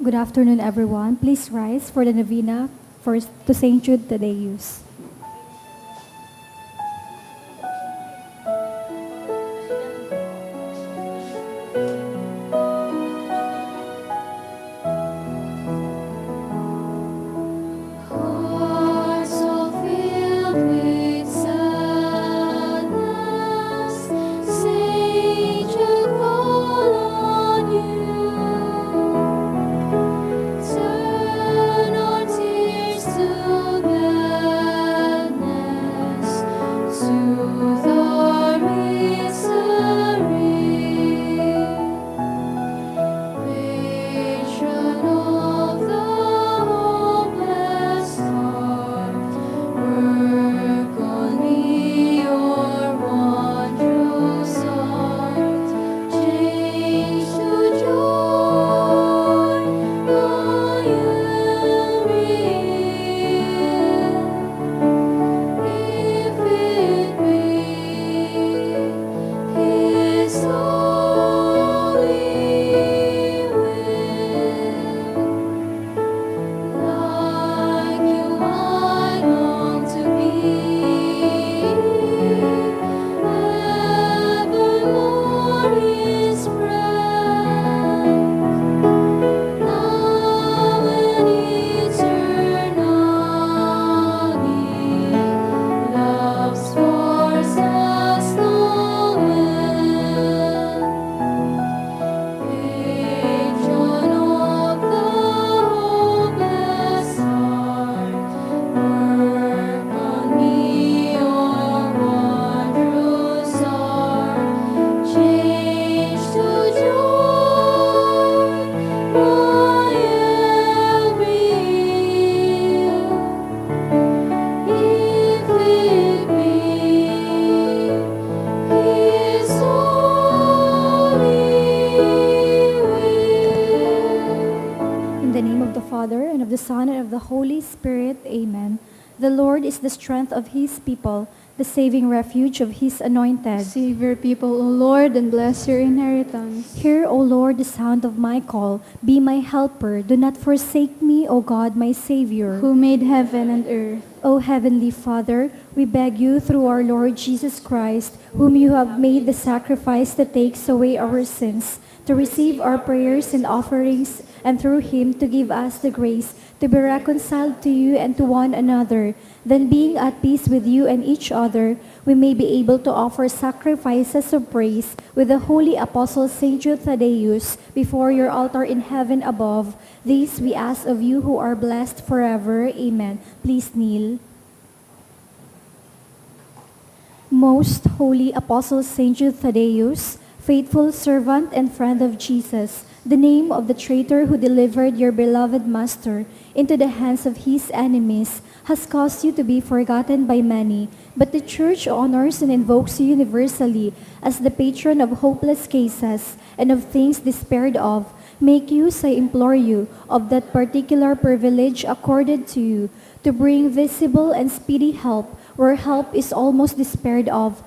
Good afternoon, everyone. Please rise for the novena to St. Jude Thaddeus. The Son, and of the Holy Spirit. Amen. The Lord is the strength of His people, the saving refuge of His anointed. Save your people, O Lord, and bless your inheritance. Hear, O Lord, the sound of my call. Be my helper. Do not forsake me, O God, my Savior. Who made heaven and earth. O Heavenly Father, we beg you through our Lord Jesus Christ, whom you have made the sacrifice that takes away our sins, to receive our prayers and offerings, and through Him to give us the grace to be reconciled to you and to one another. Then, being at peace with you and each other, we may be able to offer sacrifices of praise with the holy Apostle St. Jude Thaddeus before your altar in heaven above. This we ask of you who are blessed forever. Amen. Please kneel. Most holy Apostle St. Jude Thaddeus, faithful servant and friend of Jesus, the name of the traitor who delivered your beloved Master into the hands of his enemies has caused you to be forgotten by many, but the Church honors and invokes you universally as the patron of hopeless cases and of things despaired of. Make use, I implore you, of that particular privilege accorded to you, to bring visible and speedy help where help is almost despaired of,